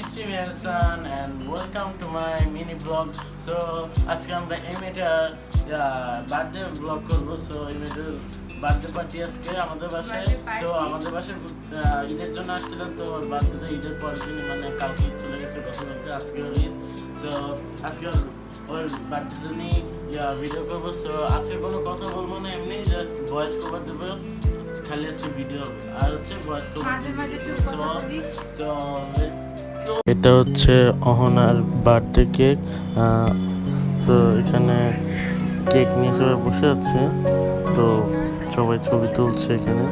It's me Hassan and welcome to my mini vlog. So আজকে আমরা emitter birthday blog করব। So emitter birthday party আজকে আমাদের বাসায়। সো আমাদের বাসায় ঈদের জন্য আসছিল, তো বার্থডে ঈদের পরের দিন মানে কালকে ঈদ চলে গেছে, গতকালকে, আজকে ওর ঈদ। সো আজকে ওর বার্থডে নিয়ে ভিডিও করবো। সো আজকে কোনো কথা বলবো না, এমনি জাস্ট ভয়েস কভার দেবো, খালি আজকে ভিডিও হবে আর হচ্ছে ভয়েস কভার। সো এটা হচ্ছে অহনার বার্থডে কেক। তো এখানে কেক নিয়ে সবাই বসে আছে, তো সবাই ছবি তুলছে এখানে।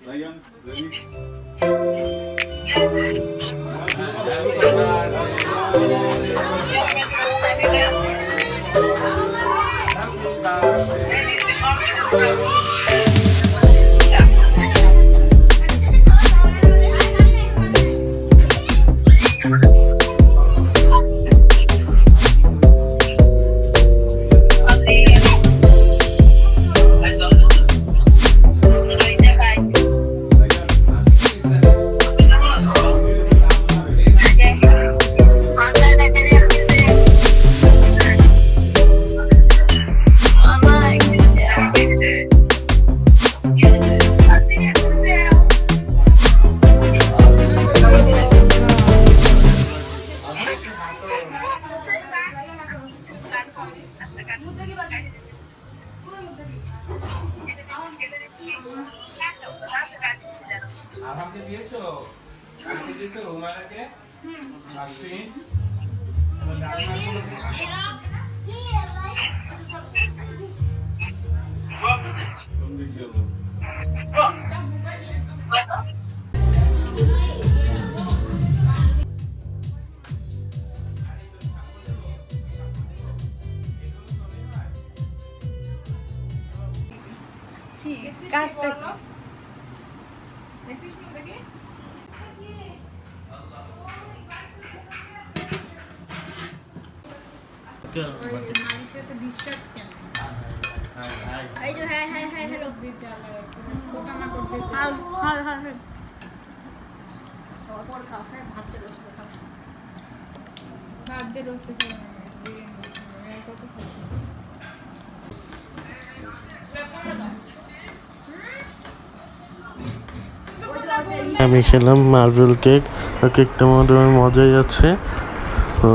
Ryan, ready? আমাকে দিয়েছো কাকে দিয়েছো রুমালাকে আফিন কাজটা আমি খেলাম মার্বেল কেক, আর কেকটা মোটামুটি মজাই আছে। তো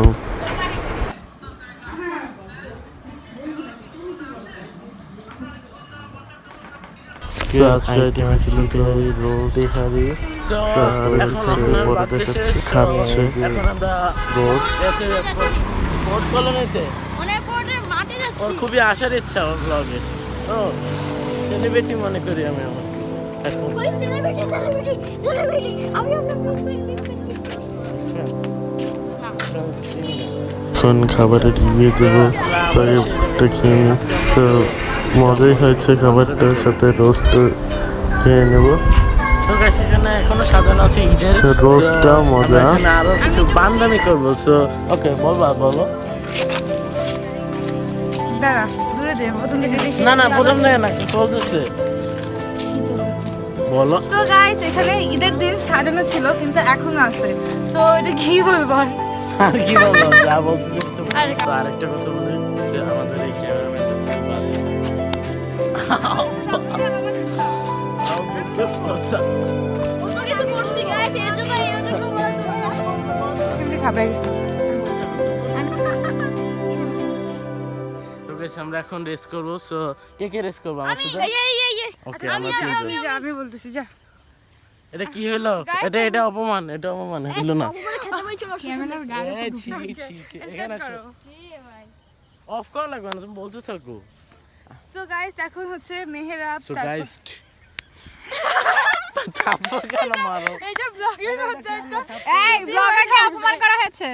আজকে আইটেমে ছিল তেহারি, রোজ, তেহারি, আর হচ্ছে বড় দেখাচ্ছে খাচ্ছে রোজ। ওর খুবই আসার ইচ্ছা ওর ব্লগে, তো সেলিব্রিটি মনে করি আমি আমাকে এখন। এখন চিনি না। এখন খাবারের রিভিউ দেবো, তো এটা খেয়ে নিই। তো মজাই হয়েছে, খাবারটার সাথে রোস্ট খেয়ে নেবো। তো গাইস এখানে এখনো সাজানো আছে ঈদের রোস্টটা So, মজা। আমরা এখানে আরো কিছু বান্দামি করবো। সো ওকে বলো। দাঁড়া দূরে দে, প্রথম থেকে দেখি। না প্রথম থেকে না চলতেছে, বলো। সো গাইস এখানে ঈদের দিন সাজানো ছিল কিন্তু এখনো আছে। সো এটা কি বলবো আর? আর কি বলবো, যা বলতেছে কিছু বলো। আরে, তো আরেকটা কথা বলি যে আমাদের এই এমনি খাবে গেছে। আমরা এখন রেস করবো। সো কে রেস করবো আমার সাথে? ওকে আমরা তিনজন। আমি বলতেছি যা। এটা কি হলো? এটা অপমান, হলো না। ক্যামেরার গায়ে এই, ছি, এখানে আসো। অফ করা লাগবে না, তুমি বলতে থাকো। সো গাইস এখন হচ্ছে মেহেরাব। সো গাইস তারপর কেন মারো? এই যে ব্লগের মধ্যে একটা এই ব্লগারকে অপমান করা হয়েছে।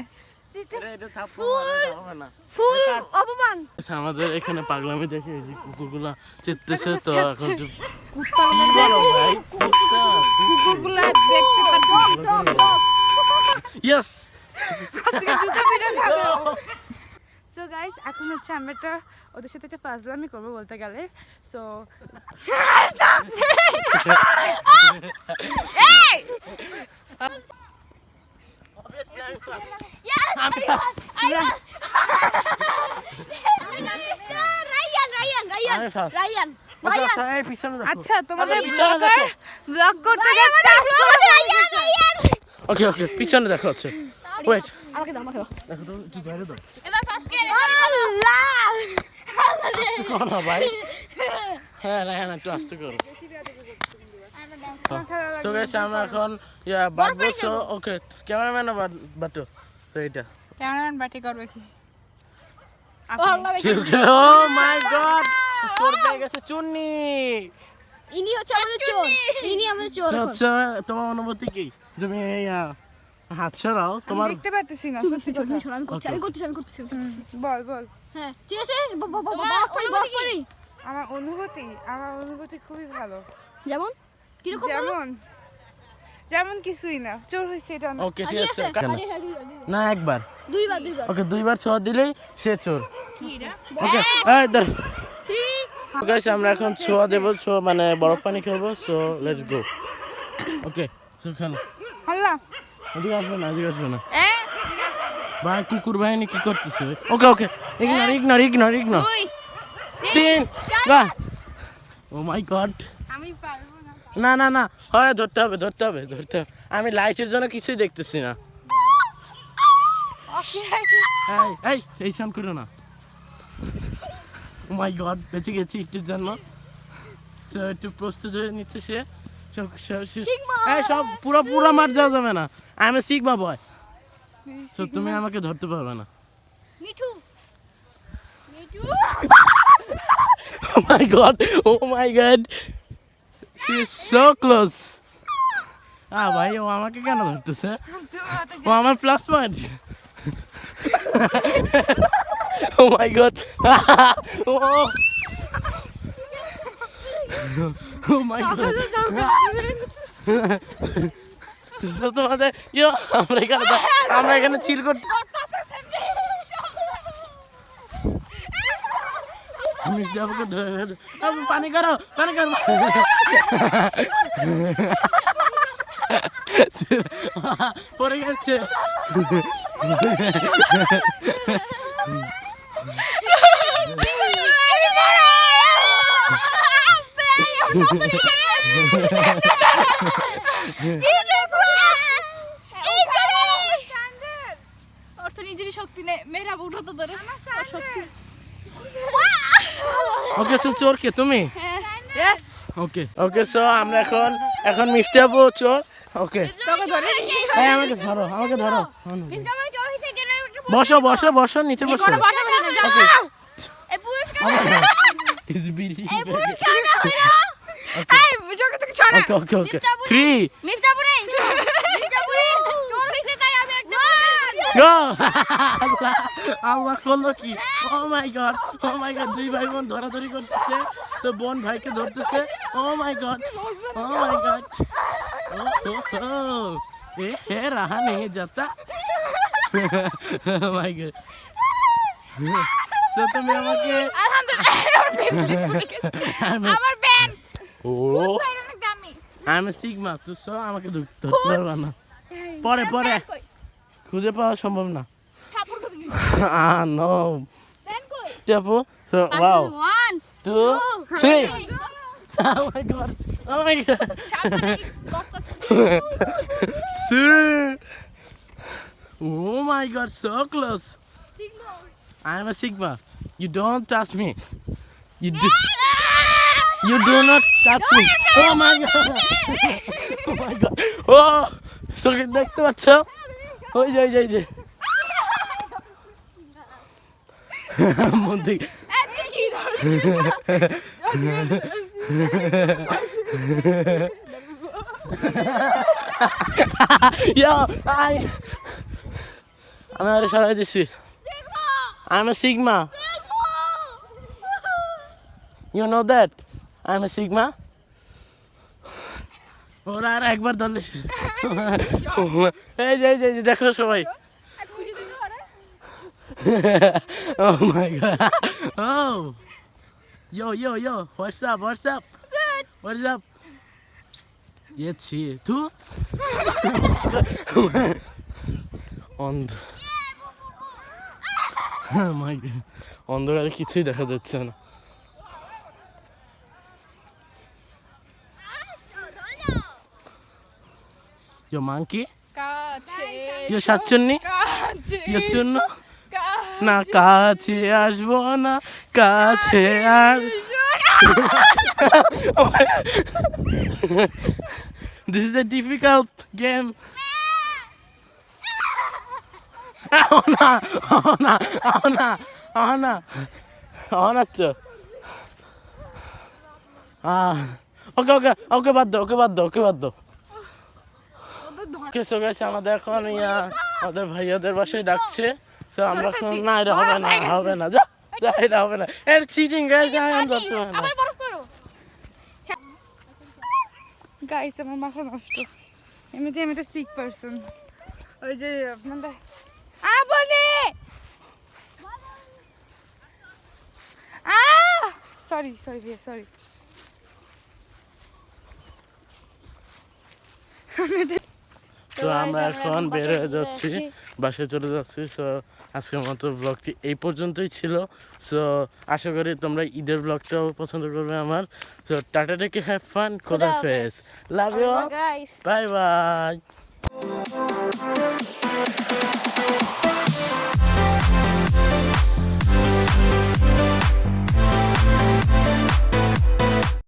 এটা থাপ্পড় মারো, এটা হবে না। ফুল অপমান। আচ্ছা, আমাদের এখানে পাগলামি দেখে এই যে কুকুরগুলা চিৎতেছে। তো এখন চুপ কুত্তা বলো ভাই, কুত্তা। কুকুরগুলা দেখতে পাচ্ছি। ইয়েস। আজকে জুতা পিটা খাবে। সো গাইস এখন হচ্ছে আমরা একটা ওদের সাথে একটা ফাজলামি করবো বলতে গেলে। সো আচ্ছা তোমাদের ব্লগ করতে ওকে পিছনে দেখা হচ্ছে। ওয়েট, আমাকে দাও দেখো তো একটু ঝাড়ে দাও। আল্লাহ না ভাই, হ্যাঁ একটু আস্তে করো। তো গাইস আমরা এখন বাটবো। সো ওকে ক্যামেরাম্যানও বাটো। তো এটা ক্যামেরাম্যান ব্যাটি করবে কি? ও মাই গড, চোর পেয়ে গেছে চুন্নি। ইনি হচ্ছে আমাদের চোর, ইনি আমাদের চোর। এখন। আচ্ছা তোমার অনুভূতি কি? তুমি হাত সরাও, তোমার দেখতে পারতেছি না সত্যি কথা। আমি করতেছি। বল হ্যাঁ ঠিক আছে, বক করি। আমার অনুভূতি খুবই ভালো। যেমন কিরকম? যেমন কিছুই না, চোর হয়েছে এটা না। ওকে ঠিক আছে। কেন না একবার দুইবার ওকে দুইবার ছোঁয়া দিলেই সে চোর। কি রে? ওকে এই ধর। 3 গাইস আমরা এখন ছোঁয়া দেবো, মানে বরফ পানি খেলবো। So let's go. Okay so খেলো। আল্লাহ এদিকে আসবে না ভাই, কুকুর বাহিনী কি করতেছে? ওকে ইগনোর 3 ও মাই গড। আমি পারবো না। না হয় ধরতে হবে। আমি লাইটের জন্য কিছুই দেখতেছি না। এই সাউন্ড করো না। ও মাই গড, বেঁচে গেছি একটুর জন্য। সো একটু প্রস্তুত হয়ে নিচ্ছে সে। সব পুরো মার যাওয়া যাবে না। I M A sigma boy. So তুমি আমাকে ধরতে পারবে না। Mithu Oh my god, she is so close. ভাই ও আমাকে কেন ধরতেছে? ও আমার plus point. Oh my god. Oh my god. তো তোমাদের আমরা এখানে চিল করতে। আমি যাবো ধরে পানি করো। পড়ে গেছে। অর্থ নিজেরই শক্তি নেই, মেয়েরা উঠো তো ধরে শক্তি। ওকে সো চোর কে তুমি? ইয়েস ওকে সো আমরা এখন মিষ্টি আপু চোর। ওকে তোকে ধরে হ্যাঁ আমাকে ধরো। কিন্তু আমি চোর হইতে গেলে একটু বসো নিচে বসো। কোনো বসা বসা যা। ওকে এই পুরুষ কানা ইজ বিলি। এই পুরুষ কানা হইলো। এই জগৎ থেকে ছড়া। ওকে 3 মির্জাপুরে চোর হইছে তাই আমি একটা গো আল্লাহ করলো কি ও মাই গড দুই ভাই বোন ধরাধরি করতেছে তো বোন ভাইকে ধরতেছে ও মাই গড ए रहा नहीं जाता মাই গড সো তুমি আমাকে আমার ব্যান্ড ও অনেক দামি আই এম সিগমা তো সো আমাকে ধরতে পারবা না পরে খুঁজে পাওয়া সম্ভব না থাপড় কবি কিন্তু নো ব্যান্ড কই Tiapo, so wow, 1 2, 3. Oh my god! সামনে বক See. Oh my god, so close. Sigma I am a Sigma. You don't touch me. You do not touch me. Oh my god! Oh my god! Oh, so দেখতে পাচ্ছ? ওই যে মন্দির কি করছিস আমি আরে সরাই দিছি I'm a Sigma. You know that? I'm a Sigma. ওরা আর একবার ধরলে এই যে দেখো সবাই Oh my god. Oh. Yo. What's up? Good. What's up? Jetzt hier. Du? Und. Oh my god. অন্ধকারে কিছুই দেখা যাচ্ছে না Yo monkey? কাছে Yo শাকচুন্নি? কাছে Yo চুন্নু? না কাছে আসবো না কাছে আর This is a difficult game. না তো ওকে বাদ দাও ওকে সো গাইস আমাদের এখন আমাদের ভাইয়াদের বাসায় ডাকছে তো আমরা এখন না এটা হবে না যা এটা হবে না এর চিটিং গাইস আমি করতে পারি না আবার বরফ করো গাইস আমার মাথা নষ্ট এমনিতে আমি একটা সিক পারসন ওই যে আপনাদের বলে সরি ভাইয়া সরি তো আমরা এখন বের হয়ে যাচ্ছি বাসায় চলে যাচ্ছি সো আজকের মতো ব্লগটি এই পর্যন্তই ছিল সো আশা করি তোমরা ঈদের ব্লগটাও পছন্দ করবে আমার so ta ta take have fun খোদা হাফেজ love you guys bye by